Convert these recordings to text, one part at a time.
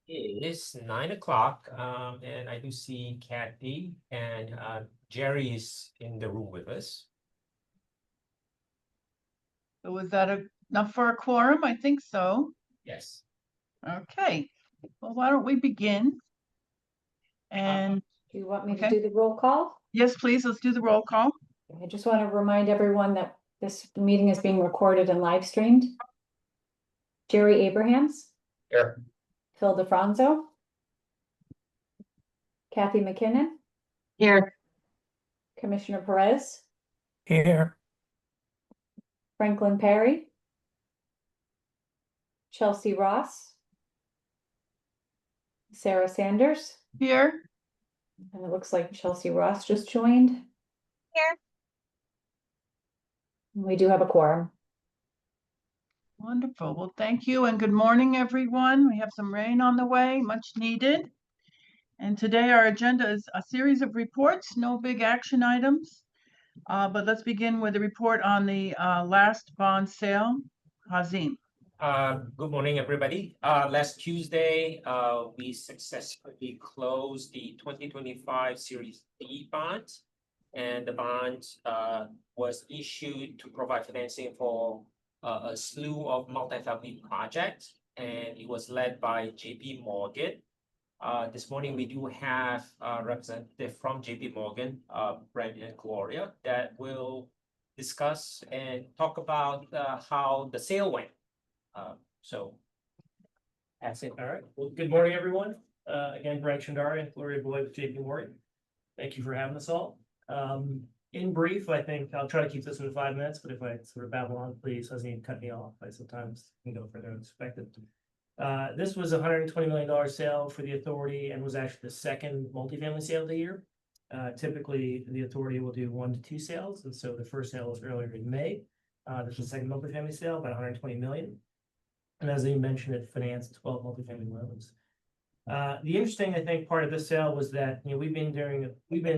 It is 9 o'clock, and I do see Kathy and Jerry is in the room with us. So was that enough for a quorum? I think so. Yes. Okay, well, why don't we begin? And Do you want me to Okay. do the roll call? yes, please, let's do the roll call. I just want to remind everyone that this meeting is being recorded and live streamed. Jerry Abrahams. Here. Phil DeFranzo. Kathy McKinnon. Here. Commissioner Perez. Here. Franklin Perry. Chelsea Ross. Sarah Sanders. Here. And it looks like Chelsea Ross just joined. Here. We do have a quorum. Wonderful. Well, thank you and good morning, everyone. We have some rain on the way, much needed. And today our agenda is a series of reports, no big action items. But let's begin with the report on the last bond sale. Hazim. Good morning, everybody. Last Tuesday, we successfully closed the 2025 Series B bond, and the bond was issued to provide financing for a slew of multifamily projects, and it was led by JP Morgan. This morning, we do have a representative from JP Morgan, Brent and Gloria, that will discuss and talk about how the sale went. So that's it. All right. Well, good morning, everyone. Again, Brent Chandari and Gloria Boyd with JP Morgan. Thank you for having us all. In brief, I think I'll try to keep this in 5 minutes, but if I sort of babble on, please, Hazim, cut me off. I sometimes can go further than expected. This was a $120 million sale for the authority and was actually the second multifamily sale of the year. Typically, the authority will do 1 to 2 sales, and so the first sale was earlier in May. This was the second multifamily sale, about $120 million. And as you mentioned, it financed 12 multifamily loans. The interesting, I think, part of this sale was that we've been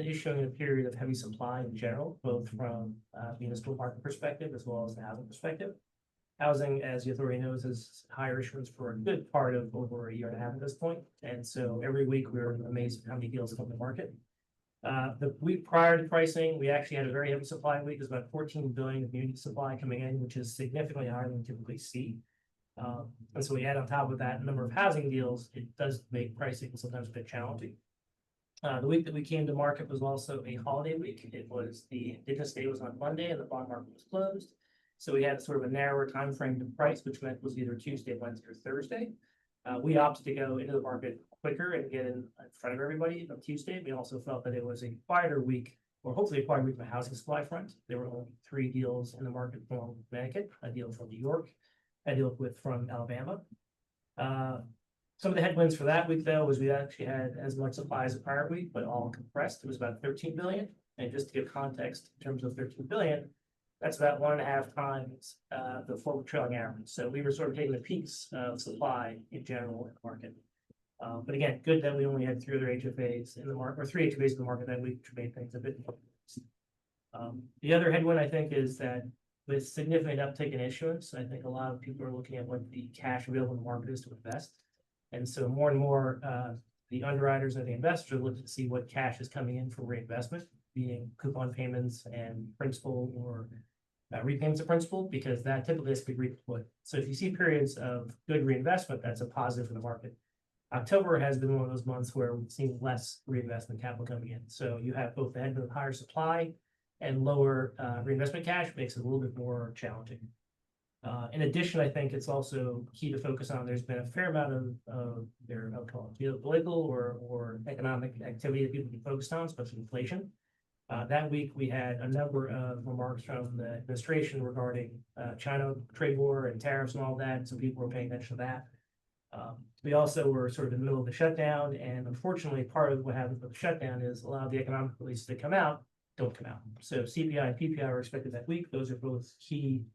issuing a period of heavy supply in general, both from the municipal market perspective as well as the housing perspective. Housing, as the authority knows, is higher issuance for a good part of over a year and a half at this point. And so every week we're amazed at how many deals come to market. The week prior to pricing, we actually had a very heavy supply week. There's about 14 billion of new supply coming in, which is significantly higher than we typically see. And so we add on top of that number of housing deals, it does make pricing sometimes a bit challenging. The week that we came to market was also a holiday week. It was the Indigenous Day was on Monday and the bond market was closed. So we had sort of a narrower time frame to price, which meant it was either Tuesday, Wednesday, or Thursday. We opted to go into the market quicker and get in front of everybody on Tuesday. We also felt that it was a quieter week, or hopefully a quieter week from a housing supply front. There were only 3 deals in the market from Connecticut, a deal from New York, a deal from Alabama. Some of the headwinds for that week, though, was we actually had as much supply as the prior week, but all compressed. It was about 13 billion. And just to give context in terms of 13 billion, that's about 1.5 times the forward trailing average. So we were sort of taking the peaks of supply in general in the market. But again, good that we only had 3 other HFAs in the market, or 3 HFAs in the market that week, which made things a bit more. The other headwind, I think, is that with significant uptake in issuance, I think a lot of people are looking at what the cash available in the market is to invest. And so more and more, the underwriters and the investors are looking to see what cash is coming in for reinvestment, being coupon payments and principal or repayments of principal, because that typically has to be redeployed. So if you see periods of good reinvestment, that's a positive for the market. October has been one of those months where we've seen less reinvestment capital coming in. So you have both the headwind of higher supply and lower reinvestment cash, makes it a little bit more challenging. In addition, I think it's also key to focus on, there's been a fair amount of their, I'll call it geopolitical or economic activity that people can focus on, especially inflation. That week, we had a number of remarks from the administration regarding China trade war and tariffs and all that, so people were paying attention to that. We also were sort of in the middle of the shutdown, and unfortunately, part of what happens with the shutdown is a lot of the economic releases that come out don't come out. So CPI and PPI are expected that week. Those are both key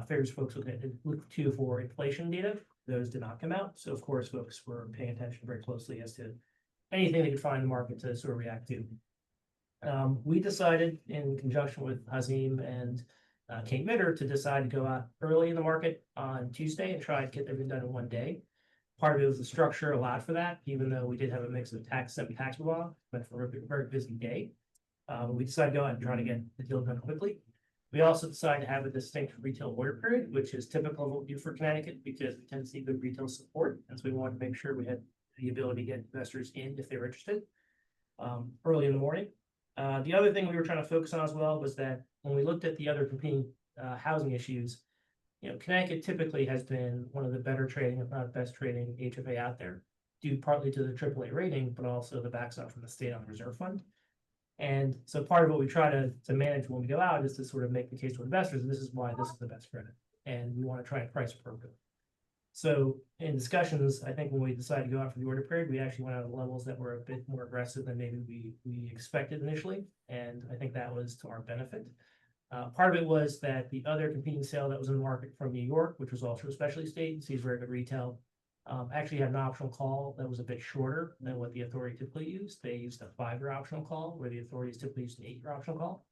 figures folks look to for inflation data. Those did not come out. So of course, folks were paying attention very closely as to anything they could find in the market to sort of react to. We decided in conjunction with Hazim and Kate Mitter to decide to go out early in the market on Tuesday and try and get everything done in one day. Part of it was the structure allowed for that, even though we did have a mix of tax and taxable law, but for a very busy day. We decided to go out and try to get the deal done quickly. We also decided to have a distinct retail order period, which is typical of what we do for Connecticut because we tend to see good retail support. And so we wanted to make sure we had the ability to get investors in if they were interested early in the morning. The other thing we were trying to focus on as well was that when we looked at the other competing housing issues, Connecticut typically has been one of the better trading, if not best trading HFA out there, due partly to the AAA rating, but also the backstop from the state on the reserve fund. And so part of what we try to manage when we go out is to sort of make the case to investors, and this is why this is the best credit. And we want to try and price appropriately. So in discussions, I think when we decided to go out for the order period, we actually went out at levels that were a bit more aggressive than maybe we expected initially. And I think that was to our benefit. Part of it was that the other competing sale that was in the market from New York, which was also a specialty state, sees very good retail, actually had an optional call that was a bit shorter than what the authority typically used. They used a 5-year optional call, where the authorities typically used an 8-year optional call.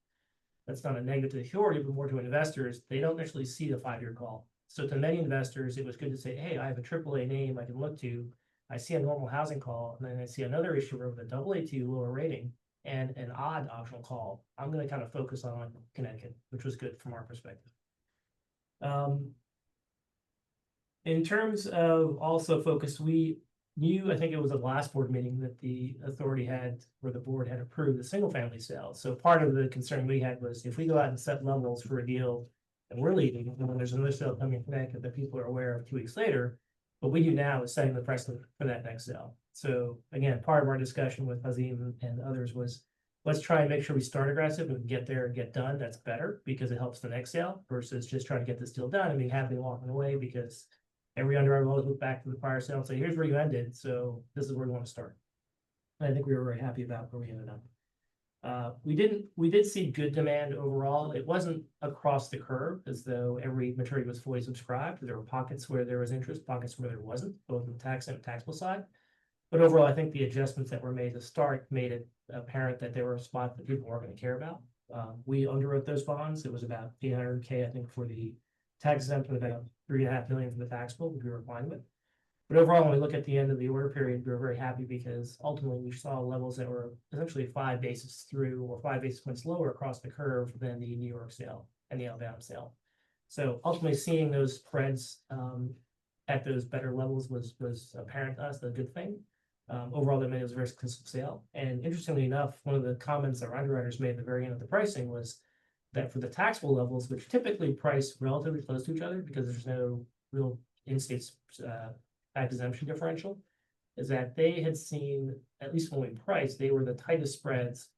That's not a negative to the authority, but more to investors. They don't necessarily see the 5-year call. So to many investors, it was good to say, hey, I have a AAA name I can look to. I see a normal housing call, and then I see another issuer with a AA2 lower rating and an odd optional call. I'm going to kind of focus on Connecticut, which was good from our perspective. In terms of also focus, we knew, I think it was the last board meeting, that the authority had, or the board had approved the single family sale. So part of the concern we had was if we go out and set levels for a deal and we're leaving, and when there's another sale coming in Connecticut that people are aware of 2 weeks later, what we do now is setting the precedent for that next sale. So again, part of our discussion with Hazim and others was, let's try and make sure we start aggressive and get there and get done. That's better because it helps the next sale versus just trying to get this deal done and being happy walking away because every underwriter will always look back to the prior sale and say, here's where you ended, so this is where we want to start. And I think we were very happy about where we ended up. We did see good demand overall. It wasn't across the curve as though every maturity was fully subscribed. There were pockets where there was interest, pockets where there wasn't, both on the tax and taxable side. But overall, I think the adjustments that were made to start made it apparent that there were spots that people weren't going to care about. We underwrote those bonds. It was about $800K, I think, for the tax exempt, and about $3.5 million for the taxable, which we were fine with. But overall, when we look at the end of the order period, we were very happy because ultimately we saw levels that were essentially 5 basis through or 5 basis points lower across the curve than the New York sale and the Alabama sale. So ultimately seeing those spreads at those better levels was apparent to us, a good thing. Overall, that made it was a very successful sale. And interestingly enough, one of the comments our underwriters made at the very end of the pricing was that for the taxable levels, which typically price relatively close to each other because there's no real in-state tax exemption differential, is that they had seen, at least when we priced, they were the tightest spreads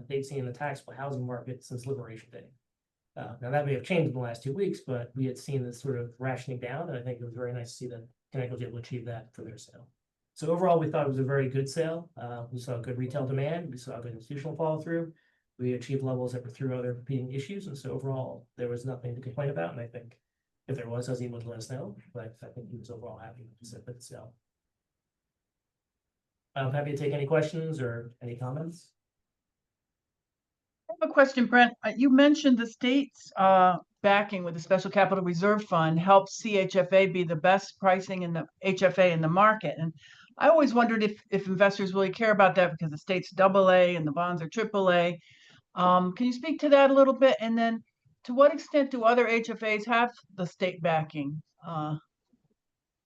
they'd seen in the taxable housing market since Liberation Day. Now that may have changed in the last 2 weeks, but we had seen this sort of rationing down, and I think it was very nice to see that Connecticut was able to achieve that for their sale. So overall, we thought it was a very good sale. We saw good retail demand. We saw good institutional follow through. We achieved levels that were through other competing issues. And so overall, there was nothing to complain about. And I think if there was, Hazim would let us know. But I think he was overall happy with the sale. I'm happy to take any questions or any comments. I have a question, Brent. You mentioned the state's backing with the Special Capital Reserve Fund helps CHFA be the best pricing in the HFA in the market. And I always wondered if investors really care about that because the state's AA and the bonds are AAA. Can you speak to that a little bit? And then to what extent do other HFAs have the state backing?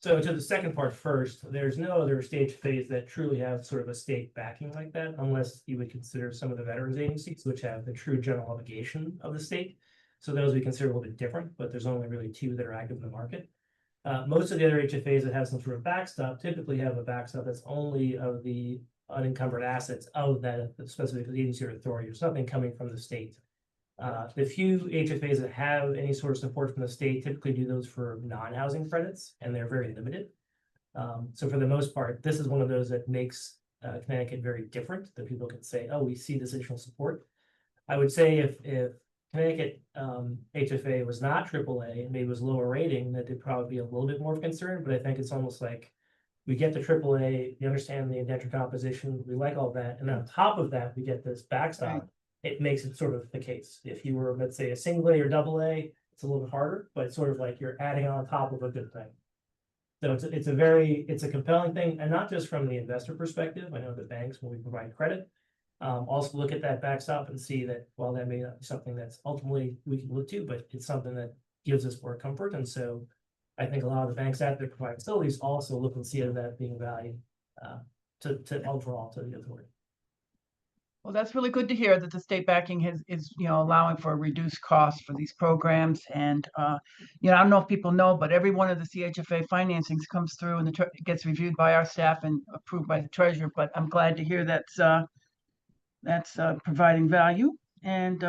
So to the second part first, there's no other state HFAs that truly have sort of a state backing like that, unless you would consider some of the veterans agencies, which have the true general obligation of the state. So those we consider a little bit different, but there's only really 2 that are active in the market. Most of the other HFAs that have some sort of backstop typically have a backstop that's only of the unencumbered assets of that specific agency or authority. There's nothing coming from the state. The few HFAs that have any sort of support from the state typically do those for non-housing credits, and they're very limited. So for the most part, this is one of those that makes Connecticut very different, that people can say, oh, we see this additional support. I would say if Connecticut HFA was not AAA and maybe was lower rating, that they'd probably be a little bit more concerned, but I think it's almost like we get the AAA, we understand the indenture composition, we like all that, and on top of that, we get this backstop. Right. it makes it sort of the case. If you were, let's say, a single A or double A, it's a little bit harder, but it's sort of like you're adding on top of a good thing. So it's a compelling thing, and not just from the investor perspective. I know that banks, when we provide credit, also look at that backstop and see that, well, that may not be something that's ultimately we can look to, but it's something that gives us more comfort. And so I think a lot of the banks out there provide facilities also look and see that being valued to overall to the authority. Well, that's really good to hear that the state backing is, allowing for a reduced cost for these programs. And, I don't know if people know, but every one of the CHFA financings comes through and gets reviewed by our staff and approved by the treasurer. But I'm glad to hear that's providing value. And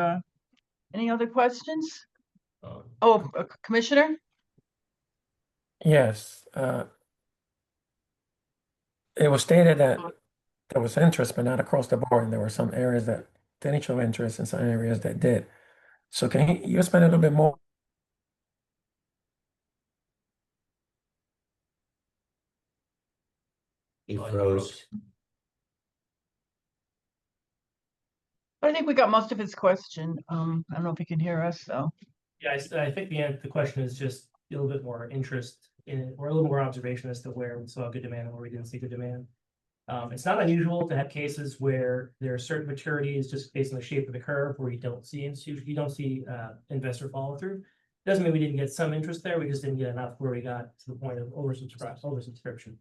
any other questions? Commissioner? Yes, it was stated that there was interest, but not across the board. And there were some areas that didn't show interest and some areas that did. So can you expand a little bit more? He froze. I think we got most of his question. I don't know if he can hear us, so. Yeah, I think the question is just a little bit more interest in it, or a little more observation as to where we saw good demand and where we didn't see good demand. It's not unusual to have cases where there are certain maturities just based on the shape of the curve where you don't see investor follow through. Doesn't mean we didn't get some interest there. We just didn't get enough where we got to the point of oversubscription.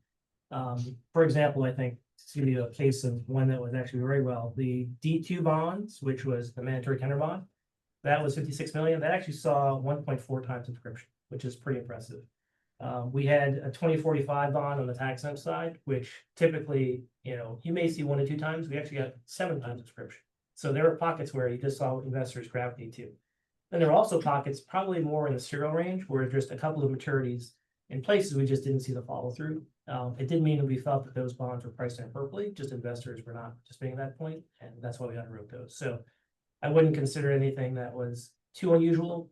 For example, I think to give you a case of one that was actually very well, the D2 bonds, which was the mandatory tender bond, that was 56 million. That actually saw 1.4 times subscription, which is pretty impressive. We had a 2045 bond on the tax exempt side, which typically, you may see 1 to 2 times. We actually got 7 times subscription. So there are pockets where you just saw investors gravitate to. Then there are also pockets, probably more in the serial range, where just a couple of maturities in places we just didn't see the follow through. It didn't mean that we felt that those bonds were priced inappropriately, just investors were not participating at that point, and that's why we underwrote those. So I wouldn't consider anything that was too unusual.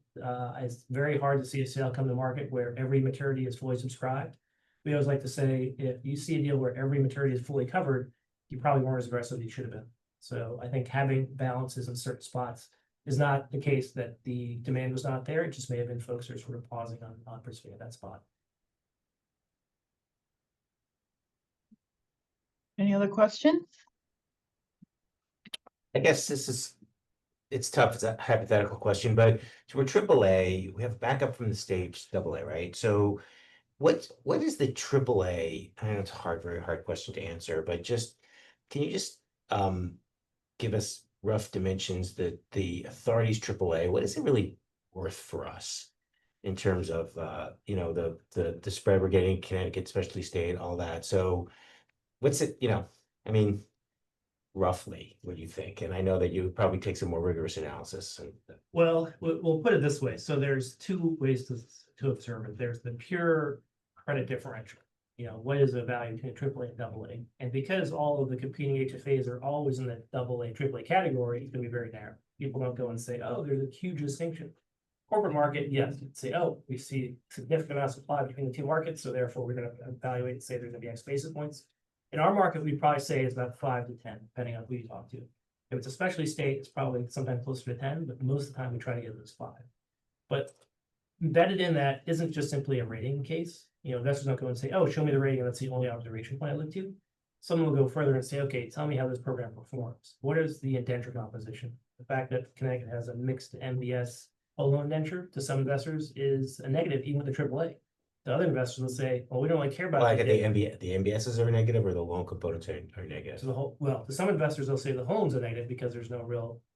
It's very hard to see a sale come to market where every maturity is fully subscribed. We always like to say, if you see a deal where every maturity is fully covered, you probably weren't as aggressive as you should have been. So I think having balances in certain spots is not the case that the demand was not there. It just may have been folks who are sort of pausing on participating at that spot. Any other questions? I guess it's tough. It's a hypothetical question, but so we're AAA. We have backup from the state AA, right? So what is the AAA? I know it's a very hard question to answer, but can you just give us rough dimensions that the authority's AAA, what is it really worth for us in terms of the spread we're getting, Connecticut, especially state, all that. So what's it, I mean, roughly, what do you think? And I know that you would probably take some more rigorous analysis. Well, we'll put it this way. So there's 2 ways to observe it. There's the pure credit differential. What is the value between AAA and AA? And because all of the competing HFAs are always in the AA, AAA category, it's going to be very narrow. People don't go and say, oh, there's a huge distinction. Corporate market, yes, you'd say, oh, we see significant amount of supply between the 2 markets, so therefore we're going to evaluate and say there's going to be X basis points. In our market, we'd probably say it's about 5 to 10, depending on who you talk to. If it's a specialty state, it's probably sometimes closer to 10, but most of the time we try to get those 5. But embedded in that isn't just simply a rating case. Investors don't go and say, oh, show me the rating, and that's the only observation point I look to. Someone will go further and say, okay, tell me how this program performs. What is the indenture composition? The fact that Connecticut has a mixed MBS whole loan indenture to some investors is a negative, even with the AAA. The other investors will say, well, we don't really care about the MBSs are negative, or the loan components are negative. So to some investors, they'll say the home's a negative because there's no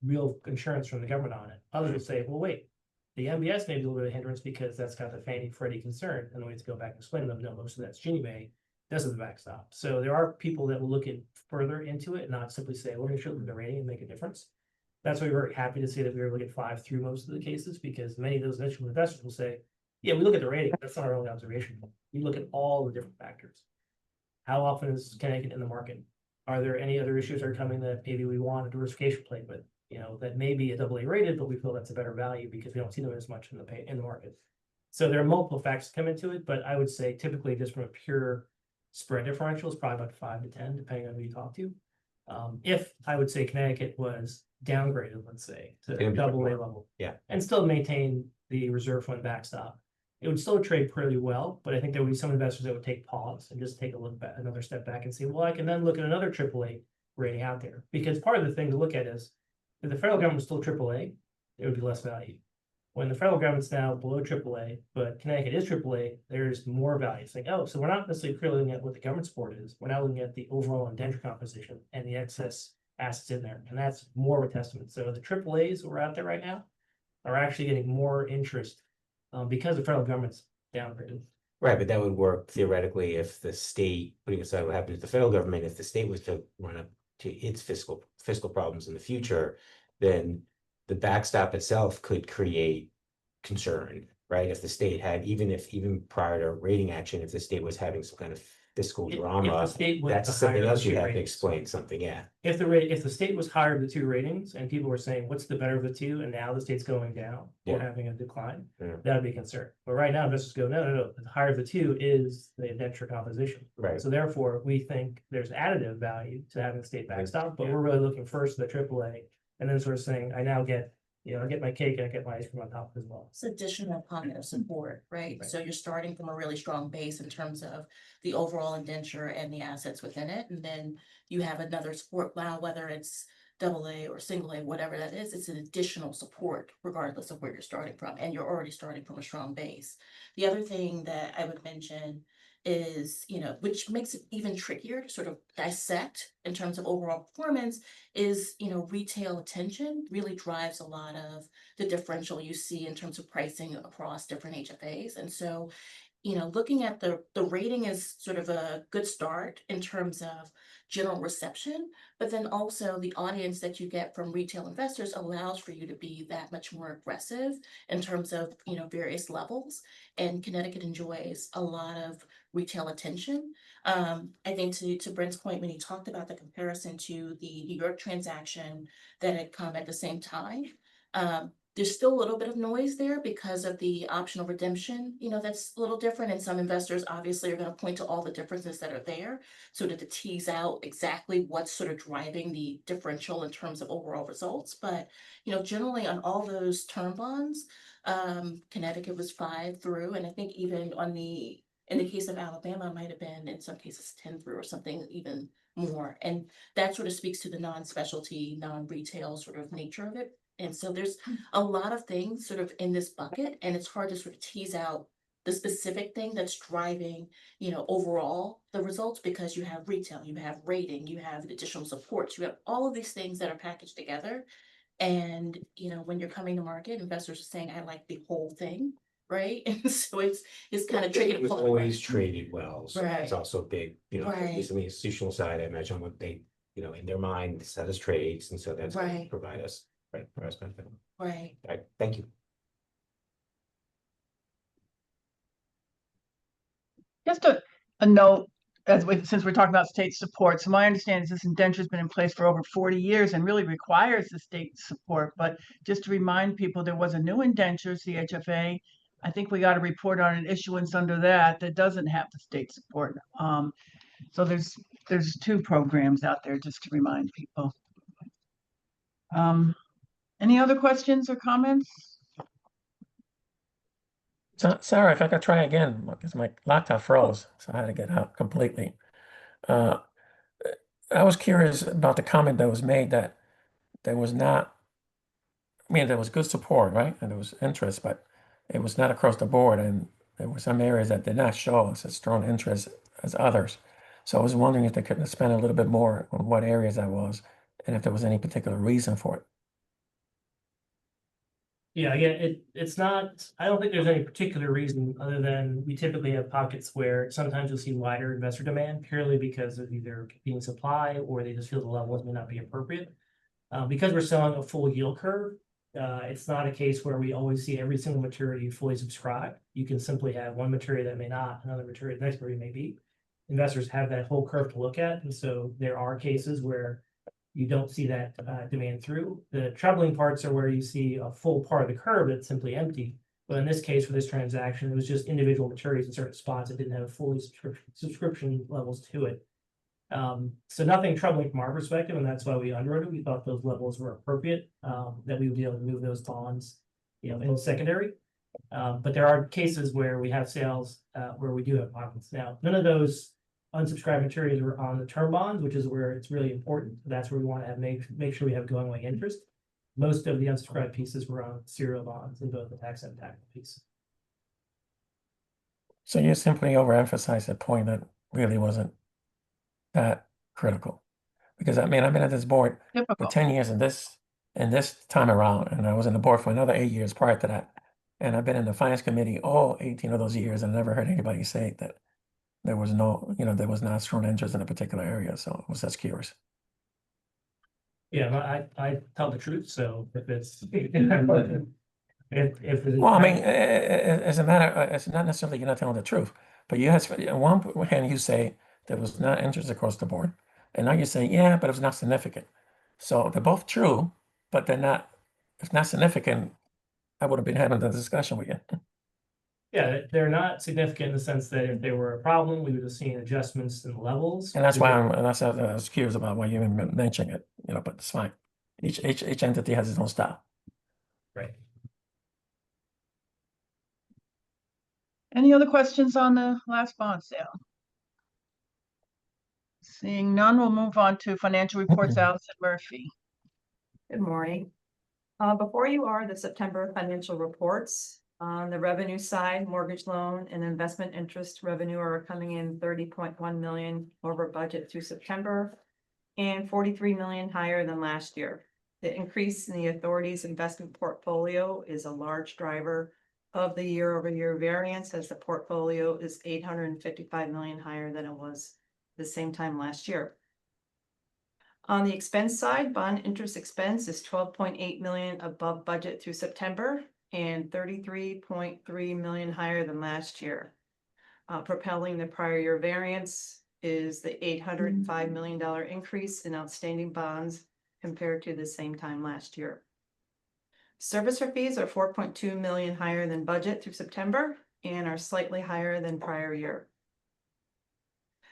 real insurance from the government on it. Others will say, well, wait, the MBS may be a little bit of a hindrance because that's got the Fannie Freddie concern, and we have to go back and explain to them, no, most of that's Ginnie Mae, doesn't the backstop. So there are people that will look further into it, not simply say, we're going to show them the rating and make a difference. That's why we're very happy to see that we were able to get 5 through most of the cases, because many of those initial investors will say, yeah, we look at the rating, that's not our only observation. We look at all the different factors. How often is Connecticut in the market? Are there any other issues that are coming that maybe we want a diversification play with? That may be a AA rated, but we feel that's a better value because we don't see them as much in the market. So there are multiple factors that come into it, but I would say typically just from a pure spread differential is probably about 5 to 10, depending on who you talk to. If I would say Connecticut was downgraded, let's say, to It'd be AA more. level. Yeah. And still maintain the reserve fund backstop, it would still trade pretty well, but I think there would be some investors that would take pause and just take a look back, another step back and say, well, I can then look at another AAA rating out there. Because part of the thing to look at is, if the federal government was still AAA, there would be less value. When the federal government's now below AAA, but Connecticut is AAA, there's more value. It's like, oh, so we're not necessarily purely looking at what the government support is. We're now looking at the overall indenture composition and the excess assets in there. And that's more of a testament. So the AAAs that are out there right now are actually getting more interest because the federal government's downgraded. Right, but that would work theoretically if the state, putting aside what happens to the federal government, if the state was to run up to its fiscal problems in the future, then the backstop itself could create concern, right? If the state had, even prior to rating action, if the state was having some kind of fiscal If the drama, state was that's the something higher of else the you two have to ratings. explain something, yeah. If the state was higher of the two ratings and people were saying, what's the better of the two? And now the state's going down or Yeah. having a decline, Yeah. that would be a concern. But right now, investors go, no, the higher of the two is the indenture composition. Right. So therefore, we think there's additive value to having the state backstop, but Yeah. we're really looking first at the AAA and then sort of saying, I now get, I get my cake and I get my ice cream on top as well. It's additional pocket of support, right? Right. So you're starting from a really strong base in terms of the overall indenture and the assets within it. And then you have another support now, whether it's AA or single A, whatever that is, it's an additional support regardless of where you're starting from. And you're already starting from a strong base. The other thing that I would mention is, which makes it even trickier to sort of dissect in terms of overall performance is, retail attention really drives a lot of the differential you see in terms of pricing across different HFAs. And so, looking at the rating is sort of a good start in terms of general reception, but then also the audience that you get from retail investors allows for you to be that much more aggressive in terms of, various levels. And Connecticut enjoys a lot of retail attention. I think to Brent's point, when he talked about the comparison to the New York transaction that had come at the same time, there's still a little bit of noise there because of the optional redemption, that's a little different. And some investors obviously are going to point to all the differences that are there so to tease out exactly what's sort of driving the differential in terms of overall results. But, generally on all those term bonds, Connecticut was 5 through, and I think even in the case of Alabama, it might have been in some cases 10 through or something even more. And that sort of speaks to the non-specialty, non-retail sort of nature of it. And so there's a lot of things sort of in this bucket, and it's hard to sort of tease out the specific thing that's driving, overall the results, because you have retail, you have rating, you have additional supports, you have all of these things that are packaged together. And, when you're coming to market, investors are saying, I like the whole thing, right? And so it's kind of tricky It to was pull always apart. traded well, so Right. it's also big, at Right. least on the institutional side, I imagine what they, in their mind, set as trades, and so that's what they Right. provide us, right, for us benefit. Right. All right, thank you. Just a note, since we're talking about state support, so my understanding is this indenture's been in place for over 40 years and really requires the state support. But just to remind people, there was a new indenture, CHFA. I think we got a report on an issuance under that doesn't have the state support. So there's 2 programs out there, just to remind people. Any other questions or comments? So, Sarah, if I could try again, because my laptop froze, so I had to get out completely. I was curious about the comment that was made that there was not, there was good support, right? And there was interest, but it was not across the board. And there were some areas that did not show us as strong interest as others. So I was wondering if they could spend a little bit more on what areas that was and if there was any particular reason for it. Yeah, again, it's not, I don't think there's any particular reason other than we typically have pockets where sometimes you'll see wider investor demand purely because of either competing supply or they just feel the levels may not be appropriate. Because we're selling a full yield curve, it's not a case where we always see every single maturity fully subscribed. You can simply have one maturity that may not, another maturity, the next maturity may be. Investors have that whole curve to look at, and so there are cases where you don't see that demand through. The troubling parts are where you see a full part of the curve that's simply empty. But in this case, for this transaction, it was just individual maturities in certain spots that didn't have fully subscription levels to it. So nothing troubling from our perspective, and that's why we underwrote it. We thought those levels were appropriate, that we would be able to move those bonds, in the secondary. But there are cases where we have sales, where we do have pockets. Now, none of those unsubscribed maturities were on the term bonds, which is where it's really important. That's where we want to have make sure we have going away interest. Most of the unsubscribed pieces were on serial bonds in both the tax and taxable piece. So you simply overemphasized a point that really wasn't that critical. Because I mean, I've been at this board for Typical. 10 years and this time around, and I was in the board for another 8 years prior to that. And I've been in the finance committee all 18 of those years and never heard anybody say that there was no, there was not strong interest in a particular area. So I was just curious. Yeah, I tell the truth, so if it's. If Well, I mean, as a matter, it's not necessarily you're not telling the truth, but you have, on one hand, you say there was not interest across the board, and now you're saying, yeah, but it was not significant. So they're both true, but they're not. It's not significant. I would have been having the discussion with you. Yeah, they're not significant in the sense that if there were a problem, we would have seen adjustments in the levels. And that's why I was curious about why you even mentioning it. But it's fine. Each entity has its own style. Right. Any other questions on the last bond sale? Seeing none, we'll move on to financial reports. Allison Murphy. Good morning. Before you are the September financial reports. On the revenue side, mortgage loan and investment interest revenue are coming in 30.1 million over budget through September and 43 million higher than last year. The increase in the authority's investment portfolio is a large driver of the year-over-year variance, as the portfolio is 855 million higher than it was the same time last year. On the expense side, bond interest expense is 12.8 million above budget through September and 33.3 million higher than last year. Propelling the prior year variance is the $805 million increase in outstanding bonds compared to the same time last year. Servicer fees are 4.2 million higher than budget through September and are slightly higher than prior year.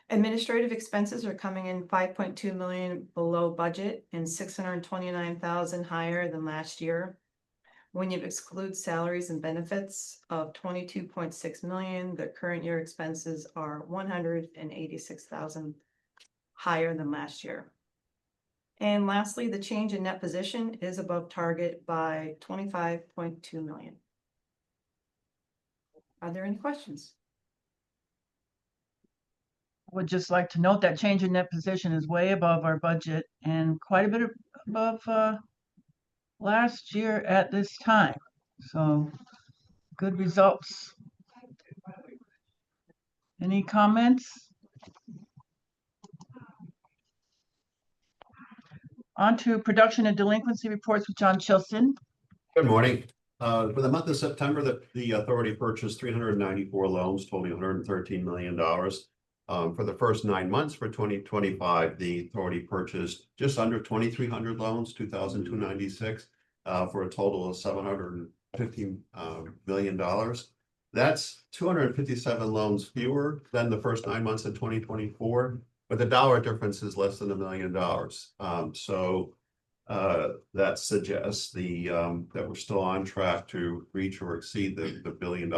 Administrative expenses are coming in 5.2 million below budget and 629,000 higher than last year. When you exclude salaries and benefits of 22.6 million, the current year expenses are 186,000 higher than last year. And lastly, the change in net position is above target by 25.2 million. Are there any questions? Would just like to note that change in net position is way above our budget and quite a bit above last year at this time. So good results. Any comments? On to production and delinquency reports with John Chilson. Good morning. For the month of September, the authority purchased 394 loans totaling $113 million. For the first 9 months for 2025, the authority purchased just under 2,300 loans, 2,296, for a total of $715 million. That's 257 loans fewer than the first 9 months of 2024, but the dollar difference is less than $1 million. That suggests that we're still on track to reach or exceed the $1 billion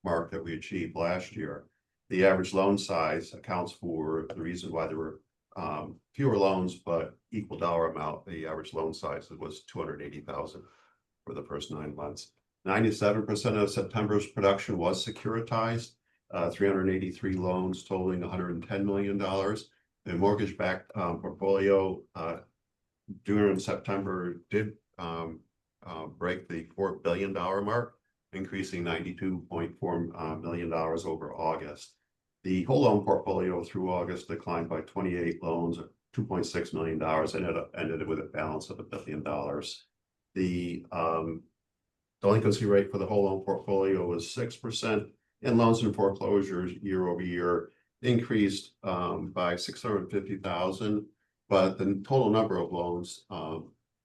mark that we achieved last year. The average loan size accounts for the reason why there were fewer loans, but equal dollar amount. The average loan size was 280,000 for the first 9 months. 97% of September's production was securitized, 383 loans totaling $110 million. The mortgage-backed portfolio during September did break the $4 billion mark, increasing $92.4 million over August. The whole loan portfolio through August declined by 28 loans, $2.6 million, and ended with a balance of $1 billion. The delinquency rate for the whole loan portfolio was 6%, and loans in foreclosures year over year increased by 650,000, but the total number of loans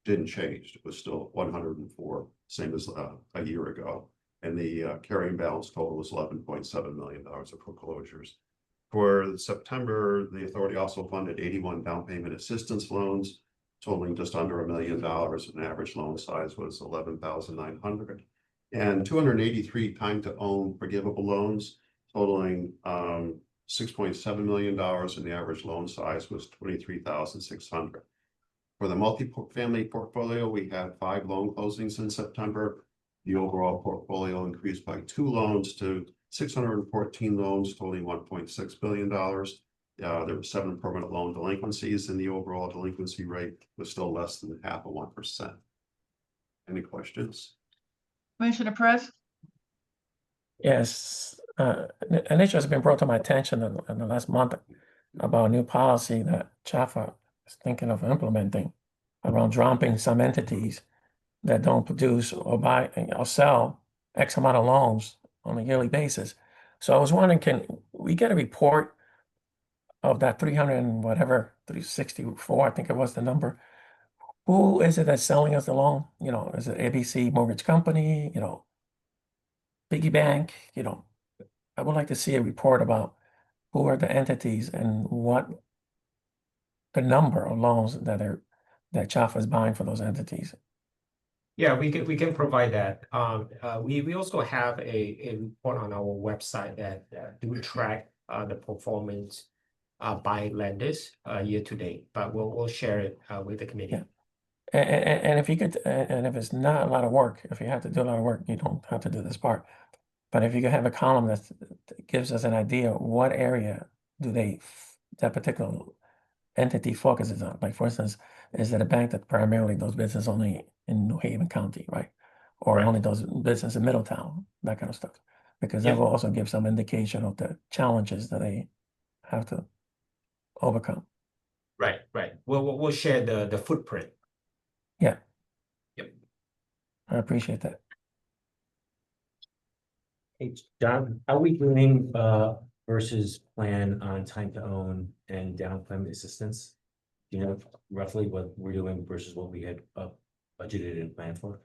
didn't change. It was still 104, same as a year ago. And the carrying balance total was $11.7 million of foreclosures. For September, the authority also funded 81 down payment assistance loans totaling just under $1 million. An average loan size was 11,900. And 283 time to own forgivable loans totaling $6.7 million, and the average loan size was 23,600. For the multi-family portfolio, we had 5 loan closings in September. The overall portfolio increased by 2 loans to 614 loans totaling $1.6 billion. There were 7 permanent loan delinquencies, and the overall delinquency rate was still less than 0.5%. Any questions? Commissioner Press? Yes, an issue has been brought to my attention in the last month about a new policy that CHFA is thinking of implementing around dropping some entities that don't produce or buy or sell X amount of loans on a yearly basis. So I was wondering, can we get a report of that 300 and whatever, 364, I think it was the number? Who is it that's selling us the loan? You know, is it ABC Mortgage Company, you know, Piggy Bank, you know? I would like to see a report about who are the entities and what the number of loans that CHFA is buying for those entities. Yeah, we can provide that. We also have a report on our website that do track the performance by lenders year to date, but we'll share it with the committee. Yeah. And if you could, and if it's not a lot of work, if you have to do a lot of work, you don't have to do this part. But if you could have a column that gives us an idea what area do that particular entity focuses on. Like, for instance, is it a bank that primarily does business only in New Haven County, right? Or Right. only does business in Middletown, that kind of stuff. Because Yeah. that will also give some indication of the challenges that they have to overcome. Right. We'll share the footprint. Yeah. Yep. I appreciate that. Hey, John, how are we doing versus plan on time to own and down payment assistance? Do you know roughly what we're doing versus what we had budgeted and planned for?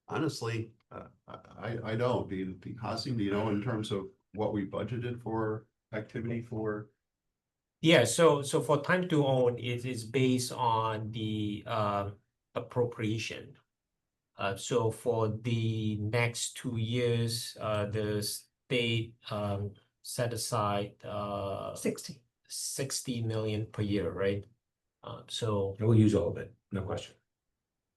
Honestly, I don't. Hasim, do you know in terms of what we budgeted for activity for? Yeah, so for time to own, it is based on the appropriation. So for the next 2 years, the state set aside 60 million per year, right? So We'll use all of it, no question.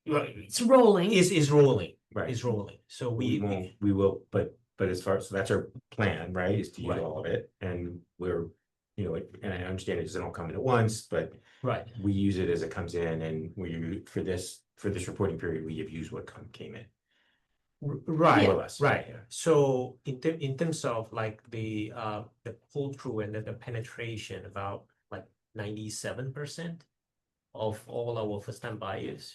It's rolling. is rolling, Right. is rolling. So We won't, we will, but as far, so that's our plan, right, is to use Right. all of it, and we're, you know, and I understand it because they don't come in at once, but right. we use it as it comes in, and for this reporting period, we have used what came in. Right, More or less. right. So in terms of like the pull through and the penetration, about like 97% of all our first time buyers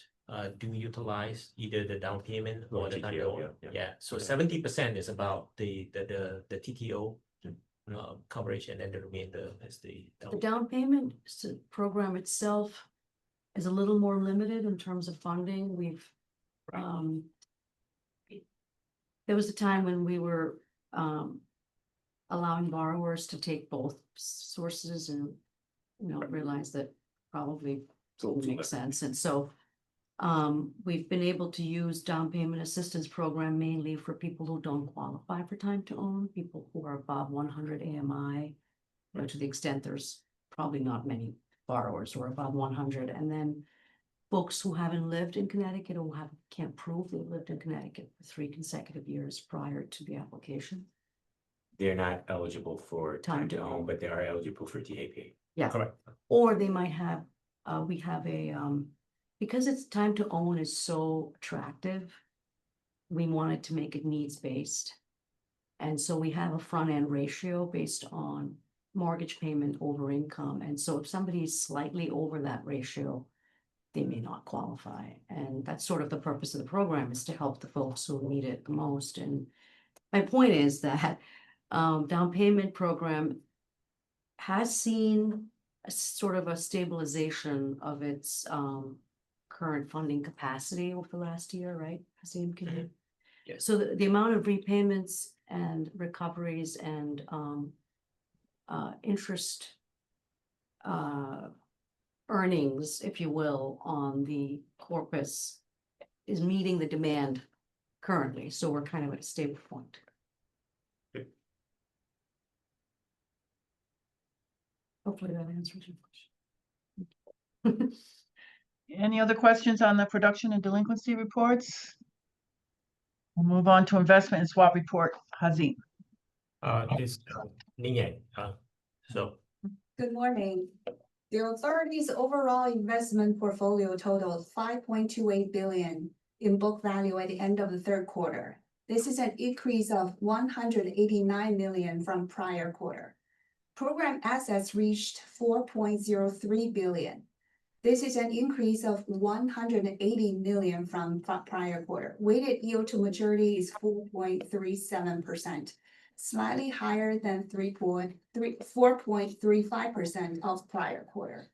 do utilize either the down payment or Or the time to TTO, own. yeah. Yeah, so 70% is about the TTO coverage, and then the remainder is the The down payment program itself is a little more limited in terms of funding. We've, there was a time when we were, allowing borrowers to take both sources and, you know, realize that probably didn't make sense. And so, we've been able to use down payment assistance program mainly for people who don't qualify for time to own, people who are above 100 AMI, you know, to the extent there's probably not many borrowers who are above 100. And then folks who haven't lived in Connecticut or can't prove they've lived in Connecticut for 3 consecutive years prior to the application. They're not eligible for time to own, but they are eligible for TAP. Yeah. correct. Or they might have, we have a, because it's time to own is so attractive, we wanted to make it needs-based. And so we have a front-end ratio based on mortgage payment over income. And so if somebody is slightly over that ratio, they may not qualify. And that's sort of the purpose of the program, is to help the folks who need it the most. And my point is that down payment program has seen a sort of a stabilization of its current funding capacity over the last year, right? Hasim, can you? Yes. So the amount of repayments and recoveries and interest earnings, if you will, on the corpus is meeting the demand currently, so we're kind of at a stable point. Hopefully that answers your question. Any other questions on the production and delinquency reports? We'll move on to investment and swap report. Hazim. This Ning Yang, so. Good morning. The authority's overall investment portfolio totaled 5.28 billion in book value at the end of the third quarter. This is an increase of 189 million from prior quarter. Program assets reached 4.03 billion. This is an increase of 180 million from prior quarter. Weighted yield to maturity is 4.37%. Slightly higher than 4.35% of prior quarter.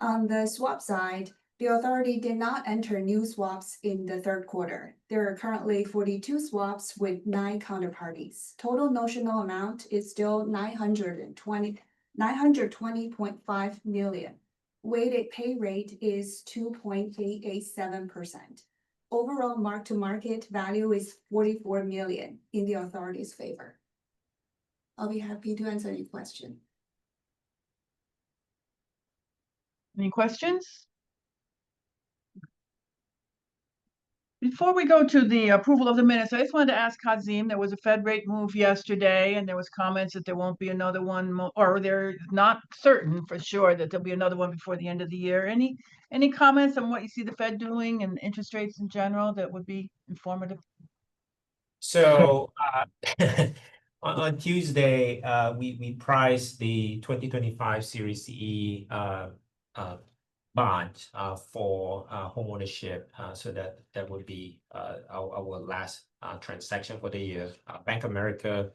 On the swap side, the authority did not enter new swaps in the third quarter. There are currently 42 swaps with 9 counterparties. Total notional amount is still 920.5 million. Weighted pay rate is 2.887%. Overall mark-to-market value is 44 million in the authority's favor. I'll be happy to answer any question. Any questions? Before we go to the approval of the minutes, I just wanted to ask Hazim, there was a Fed rate move yesterday and there was comments that there won't be another one, or they're not certain for sure that there'll be another one before the end of the year. Any comments on what you see the Fed doing and interest rates in general that would be informative? So on Tuesday, we priced the 2025 Series E bond for homeownership. So that would be our last transaction for the year. Bank of America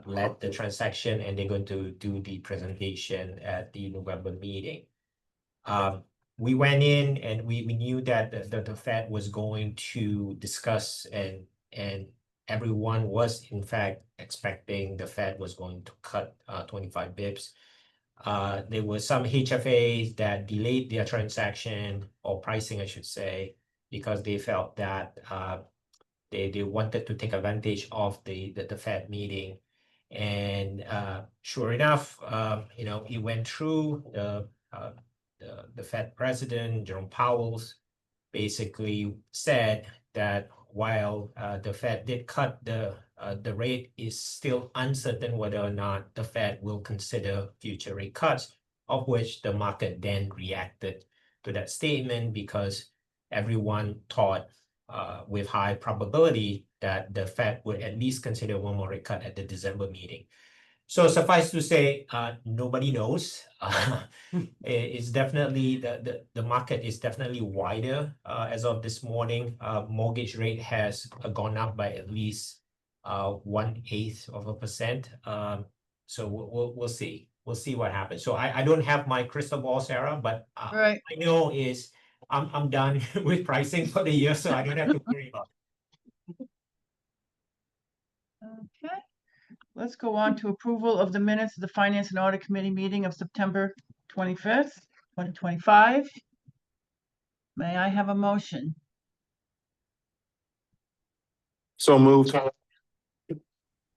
led the transaction, and they're going to do the presentation at the November meeting. We went in and we knew that the Fed was going to discuss, and everyone was in fact expecting the Fed was going to cut 25 bips. There were some HFAs that delayed their transaction or pricing, I should say, because they felt that they wanted to take advantage of the Fed meeting. And sure enough, it went through. The Fed president, Jerome Powell, basically said that while the Fed did cut the rate, is still uncertain whether or not the Fed will consider future rate cuts, of which the market then reacted to that statement because everyone thought with high probability that the Fed would at least consider one more rate cut at the December meeting. So suffice to say, nobody knows. It's definitely the market is definitely wider as of this morning. Mortgage rate has gone up by at least 1/8%. So we'll see. We'll see what happens. So I don't have my crystal ball, Sarah, but Right. I know is I'm done with pricing for the year, so I don't have to worry about it. Okay. Let's go on to approval of the minutes of the Finance and Audit Committee meeting of September 25th, 2025. May I have a motion? So moved.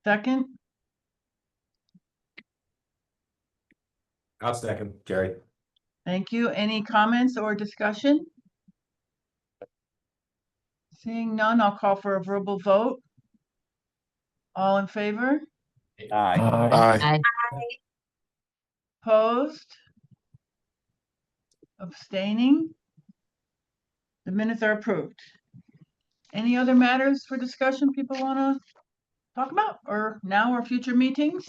Second, I'll second, Jerry. thank you. Any comments or discussion? Seeing none, I'll call for a verbal vote. All in favor? Aye. Opposed? Abstaining? The minutes are approved. Any other matters for discussion people want to talk about, or now or future meetings?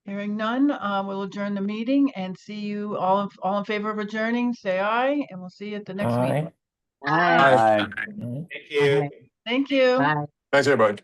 Hearing none, we'll adjourn the meeting and see you all in favor of adjourning, say aye, and we'll see you at the next meeting. Aye. Aye. Thank you. Thank you. Bye. Thanks, everybody.